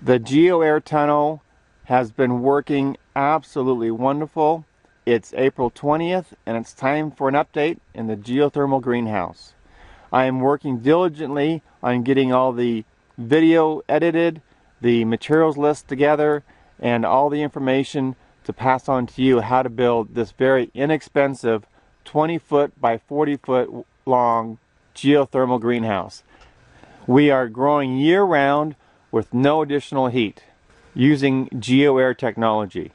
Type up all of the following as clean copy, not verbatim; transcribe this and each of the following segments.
The Geo-air tunnel has been working absolutely wonderful. It's April 20th and it's time for an update in the geothermal greenhouse. I am working diligently on getting all the video edited, the materials list together, and all the information to pass on to you how to build this very inexpensive 20-foot by 40-foot long geothermal greenhouse. We are growing year-round with no additional heat using Geo-air technology.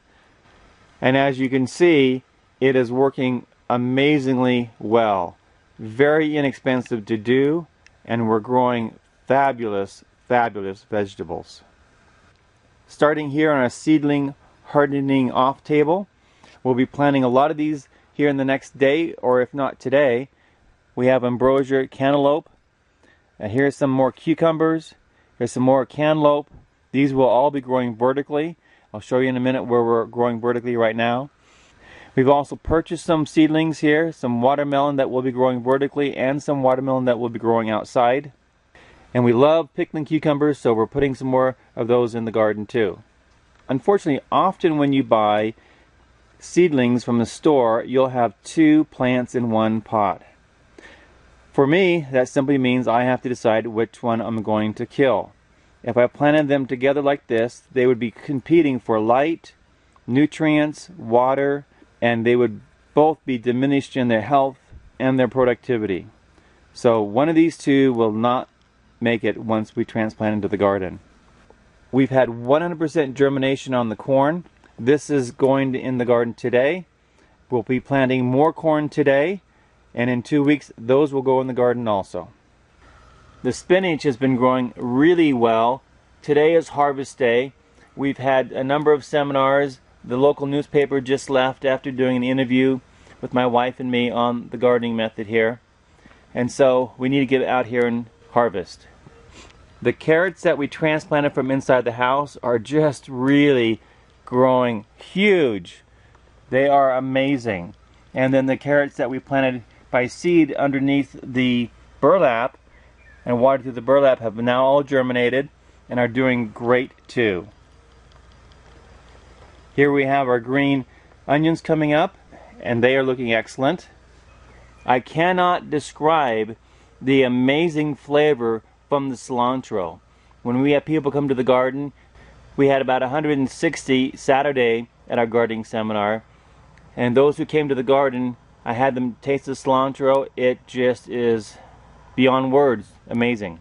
And as you can see, it is working amazingly well. Very inexpensive to do, and we're growing fabulous, fabulous vegetables. Starting here on a seedling hardening off table, we'll be planting a lot of these here in the next day, or if not today. We have ambrosia cantaloupe. Here's some more cucumbers. Here's some more cantaloupe. These will all be growing vertically. I'll show you in a minute where we're growing vertically right now. We've also purchased some seedlings here, some watermelon that will be growing vertically and some watermelon that will be growing outside. And we love pickling cucumbers, so we're putting some more of those in the garden too. Unfortunately, often when you buy seedlings from the store, you'll have two plants in one pot. For me, that simply means I have to decide which one I'm going to kill. If I planted them together like this, they would be competing for light, nutrients, water, and they would both be diminished in their health and their productivity. So one of these two will not make it once we transplant into the garden. We've had 100% germination on the corn. This is going in the garden today. We'll be planting more corn today, and in 2 weeks those will go in the garden also. The spinach has been growing really well. Today is harvest day. We've had a number of seminars. The local newspaper just left after doing an interview with my wife and me on the gardening method here. And so we need to get out here and harvest. The carrots that we transplanted from inside the house are just really growing huge. They are amazing. And then the carrots that we planted by seed underneath the burlap and watered through the burlap have now all germinated and are doing great too. Here we have our green onions coming up, and they are looking excellent. I cannot describe the amazing flavor from the cilantro. When we have people come to the garden, we had about 160 Saturday at our gardening seminar, and those who came to the garden, I had them taste the cilantro. It just is beyond words amazing.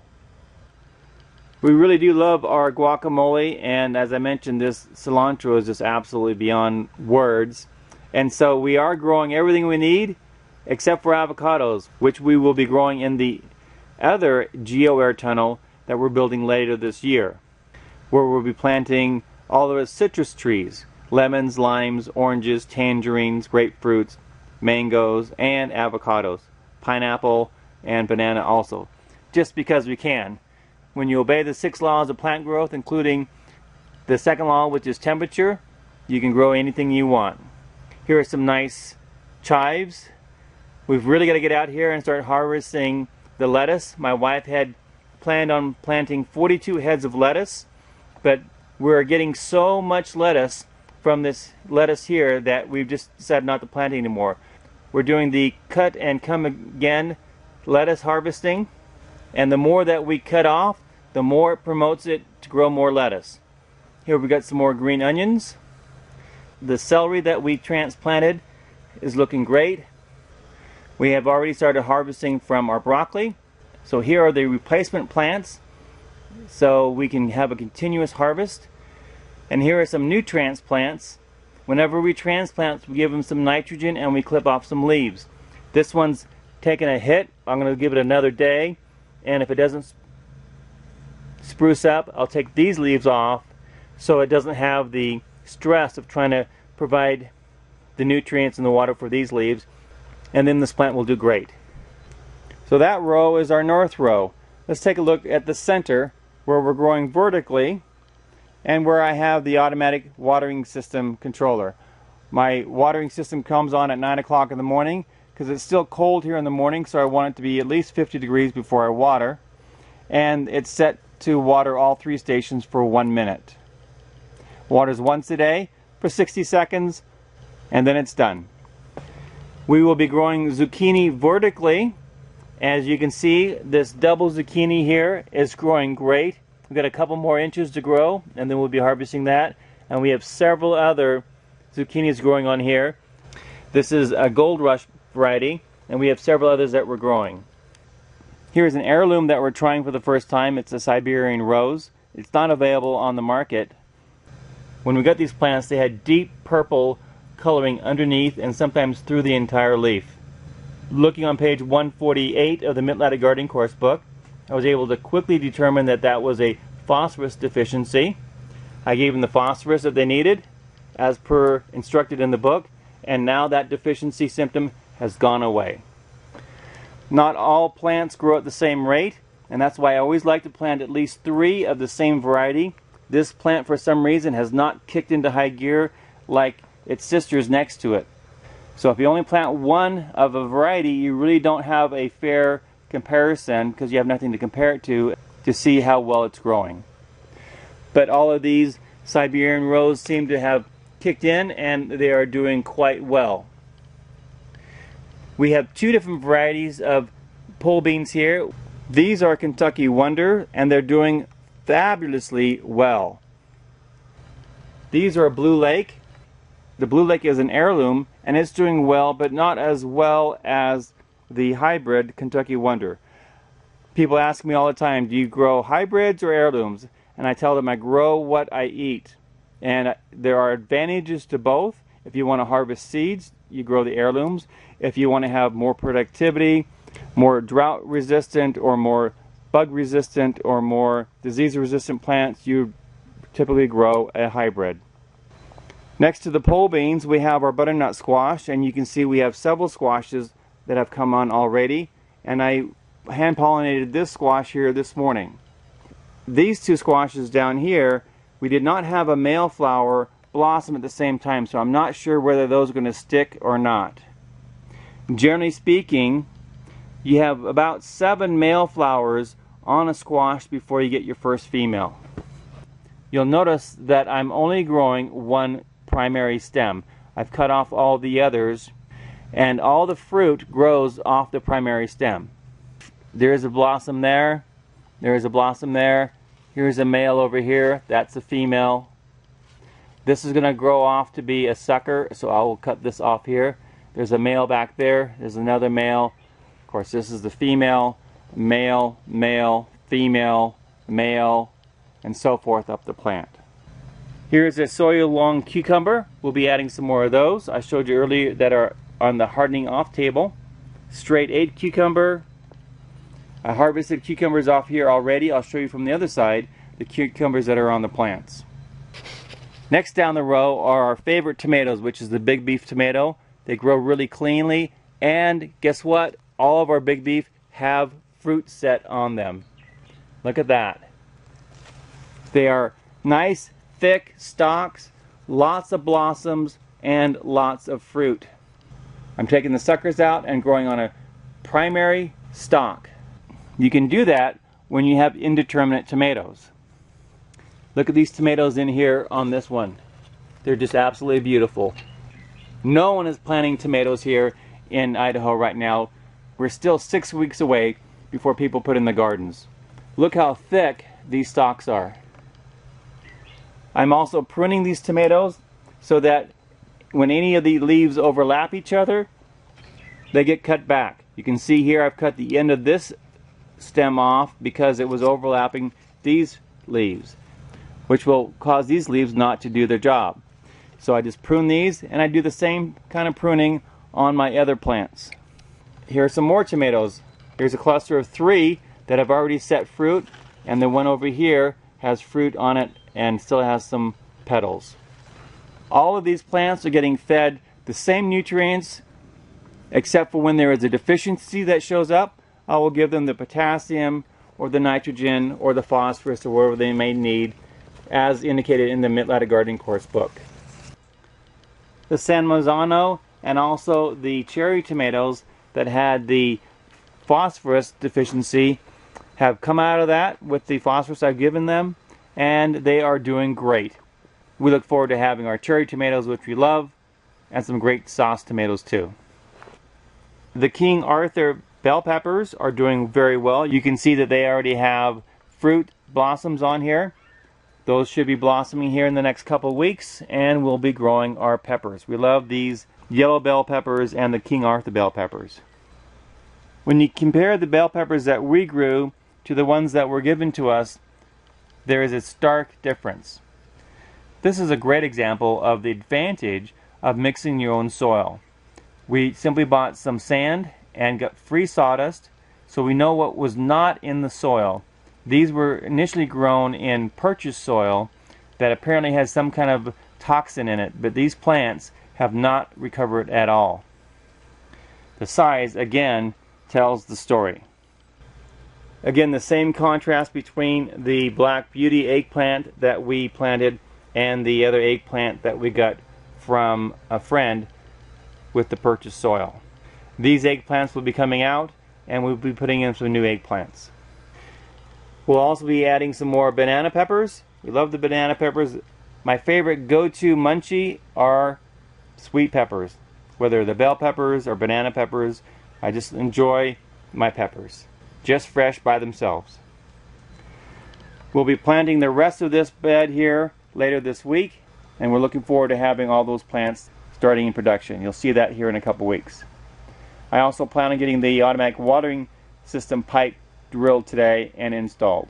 We really do love our guacamole, and as I mentioned, this cilantro is just absolutely beyond words. And so we are growing everything we need except for avocados, which we will be growing in the other Geo-air tunnel that we're building later this year, where we'll be planting all of the citrus trees: lemons, limes, oranges, tangerines, grapefruits, mangoes, and avocados, pineapple, and banana also, just because we can. When you obey the 6 laws of plant growth, including the second law, which is temperature, you can grow anything you want. Here are some nice chives. We've really got to get out here and start harvesting the lettuce. My wife had planned on planting 42 heads of lettuce, but we're getting so much lettuce from this lettuce here that we've just decided not to plant anymore. We're doing the cut and come again lettuce harvesting, and the more that we cut off, the more it promotes it to grow more lettuce. Here we got some more green onions. The celery that we transplanted is looking great. We have already started harvesting from our broccoli. So here are the replacement plants, so we can have a continuous harvest. And here are some new transplants. Whenever we transplant, we give them some nitrogen and we clip off some leaves. This one's taken a hit. I'm going to give it another day, and if it doesn't spruce up, I'll take these leaves off so it doesn't have the stress of trying to provide the nutrients and the water for these leaves, and then this plant will do great. So that row is our north row. Let's take a look at the center where we're growing vertically and where I have the automatic watering system controller. My watering system comes on at 9 o'clock in the morning because it's still cold here in the morning, so I want it to be at least 50 degrees before I water. And it's set to water all 3 stations for 1 minute. Waters once a day for 60 seconds, and then it's done. We will be growing zucchini vertically. As you can see, this double zucchini here is growing great. We've got a couple more inches to grow, and then we'll be harvesting that. And we have several other zucchinis growing on here. This is a Gold Rush variety, and we have several others that we're growing. Here's an heirloom that we're trying for the first time. It's a Siberian Rose. It's not available on the market. When we got these plants, they had deep purple coloring underneath and sometimes through the entire leaf. Looking on page 148 of the Mittleider gardening course book, I was able to quickly determine that that was a phosphorus deficiency. I gave them the phosphorus that they needed, as per instructed in the book, and now that deficiency symptom has gone away. Not all plants grow at the same rate, and that's why I always like to plant at least 3 of the same variety. This plant, for some reason, has not kicked into high gear like its sisters next to it. So if you only plant 1 of a variety, you really don't have a fair comparison, because you have nothing to compare it to see how well it's growing. But all of these Siberian Rose seem to have kicked in, and they are doing quite well. We have 2 different varieties of pole beans here. These are Kentucky Wonder, and they're doing fabulously well. These are Blue Lake. The Blue Lake is an heirloom, and it's doing well, but not as well as the hybrid Kentucky Wonder. People ask me all the time, do you grow hybrids or heirlooms? And I tell them I grow what I eat. And there are advantages to both. If you want to harvest seeds, you grow the heirlooms. If you want to have more productivity, more drought resistant or more bug resistant or more disease resistant plants, you typically grow a hybrid. Next to the pole beans, we have our butternut squash, and you can see we have several squashes that have come on already, and I hand pollinated this squash here this morning. These 2 squashes down here, we did not have a male flower blossom at the same time, so I'm not sure whether those are going to stick or not. Generally speaking, you have about 7 male flowers on a squash before you get your first female. You'll notice that I'm only growing 1 primary stem. I've cut off all the others, and all the fruit grows off the primary stem. There's a blossom there, there's a blossom there, here's a male over here, that's a female. This is going to grow off to be a sucker, so I will cut this off here. There's a male back there, there's another male. Of course, this is the female, male, male, female, male, and so forth up the plant. Here's a soil long cucumber. We'll be adding some more of those. I showed you earlier that are on the hardening off table. Straight 8 cucumber. I harvested cucumbers off here already. I'll show you from the other side the cucumbers that are on the plants. Next down the row are our favorite tomatoes, which is the big beef tomato. They grow really cleanly, and guess what? All of our big beef have fruit set on them. Look at that. They are nice, thick stalks, lots of blossoms, and lots of fruit. I'm taking the suckers out and growing on a primary stalk. You can do that when you have indeterminate tomatoes. Look at these tomatoes in here on this one. They're just absolutely beautiful. No one is planting tomatoes here in Idaho right now. We're still 6 weeks away before people put in the gardens. Look how thick these stalks are. I'm also pruning these tomatoes so that when any of the leaves overlap each other, they get cut back. You can see here I've cut the end of this stem off because it was overlapping these leaves, which will cause these leaves not to do their job. So I just prune these, and I do the same kind of pruning on my other plants. Here are some more tomatoes. Here's a cluster of 3 that have already set fruit, and the one over here has fruit on it and still has some petals. All of these plants are getting fed the same nutrients, except for when there is a deficiency that shows up, I will give them the potassium or the nitrogen or the phosphorus or whatever they may need, as indicated in the Mittleider gardening course book. The San Marzano and also the cherry tomatoes that had the phosphorus deficiency have come out of that with the phosphorus I've given them, and they are doing great. We look forward to having our cherry tomatoes, which we love, and some great sauce tomatoes too. The King Arthur bell peppers are doing very well. You can see that they already have fruit blossoms on here. Those should be blossoming here in the next couple of weeks, and we'll be growing our peppers. We love these yellow bell peppers and the King Arthur bell peppers. When you compare the bell peppers that we grew to the ones that were given to us, there is a stark difference. This is a great example of the advantage of mixing your own soil. We simply bought some sand and got free sawdust, so we know what was not in the soil. These were initially grown in purchased soil that apparently has some kind of toxin in it, but these plants have not recovered at all. The size, again, tells the story. Again, the same contrast between the Black Beauty eggplant that we planted and the other eggplant that we got from a friend with the purchased soil. These eggplants will be coming out, and we'll be putting in some new eggplants. We'll also be adding some more banana peppers. We love the banana peppers. My favorite go-to munchie are sweet peppers. Whether they're bell peppers or banana peppers, I just enjoy my peppers, just fresh by themselves. We'll be planting the rest of this bed here later this week, and we're looking forward to having all those plants starting in production. You'll see that here in a couple weeks. I also plan on getting the automatic watering system pipe drilled today and installed.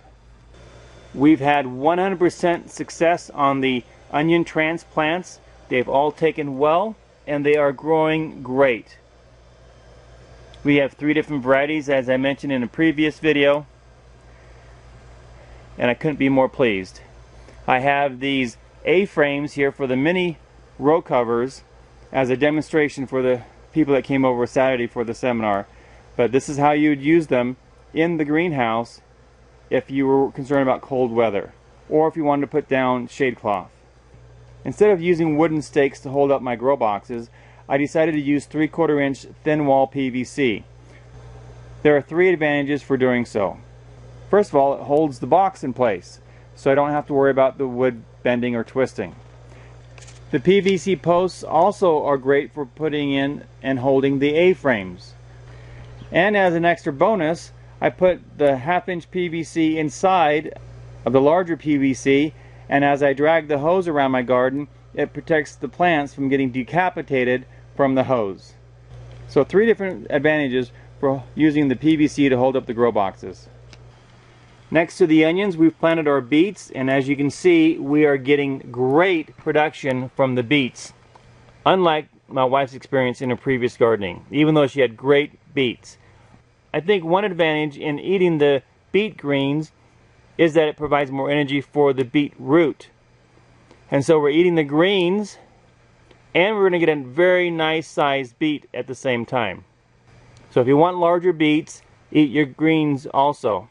We've had 100% success on the onion transplants. They've all taken well, and they are growing great. We have 3 different varieties, as I mentioned in a previous video, and I couldn't be more pleased. I have these A-frames here for the mini row covers as a demonstration for the people that came over Saturday for the seminar, but this is how you would use them in the greenhouse if you were concerned about cold weather, or if you wanted to put down shade cloth. Instead of using wooden stakes to hold up my grow boxes, I decided to use 3/4 inch thin wall PVC. There are 3 advantages for doing so. First of all, it holds the box in place, so I don't have to worry about the wood bending or twisting. The PVC posts also are great for putting in and holding the A-frames. And as an extra bonus, I put the 1/2 inch PVC inside of the larger PVC, and as I drag the hose around my garden, it protects the plants from getting decapitated from the hose. So 3 different advantages for using the PVC to hold up the grow boxes. Next to the onions, we've planted our beets, and as you can see, we are getting great production from the beets. Unlike my wife's experience in her previous gardening, even though she had great beets. I think one advantage in eating the beet greens is that it provides more energy for the beet root. And so we're eating the greens, and we're going to get a very nice sized beet at the same time. So if you want larger beets, eat your greens also.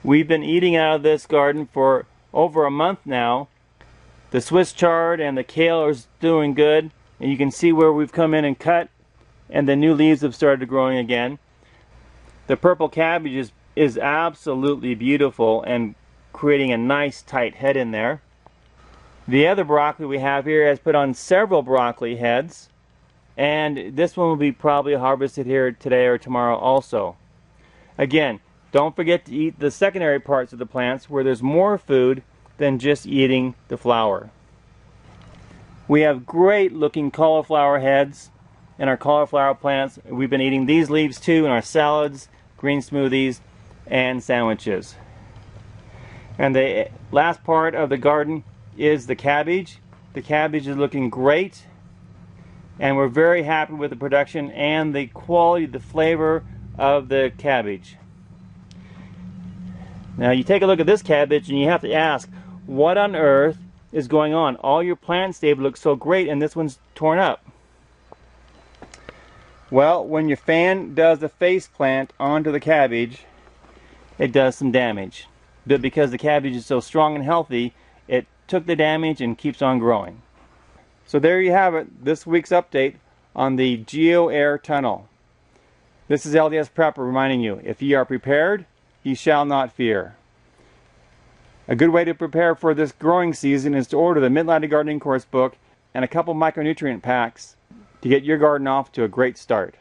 We've been eating out of this garden for over a month now. The Swiss chard and the kale are doing good, and you can see where we've come in and cut, and the new leaves have started growing again. The purple cabbage is absolutely beautiful and creating a nice tight head in there. The other broccoli we have here has put on several broccoli heads, and this one will be probably harvested here today or tomorrow also. Again, don't forget to eat the secondary parts of the plants where there's more food than just eating the flower. We have great looking cauliflower heads in our cauliflower plants. We've been eating these leaves too in our salads, green smoothies, and sandwiches. And the last part of the garden is the cabbage. The cabbage is looking great, and we're very happy with the production and the quality, the flavor of the cabbage. Now you take a look at this cabbage and you have to ask, what on earth is going on? All your plant stable looks so great and this one's torn up. Well, when your fan does a face plant onto the cabbage, it does some damage. But because the cabbage is so strong and healthy, it took the damage and keeps on growing. So there you have it, this week's update on the Geo-air tunnel. This is LDS Prepper reminding you, if ye are prepared, ye shall not fear. A good way to prepare for this growing season is to order the Mittleider Gardening Course book and a couple micronutrient packs to get your garden off to a great start.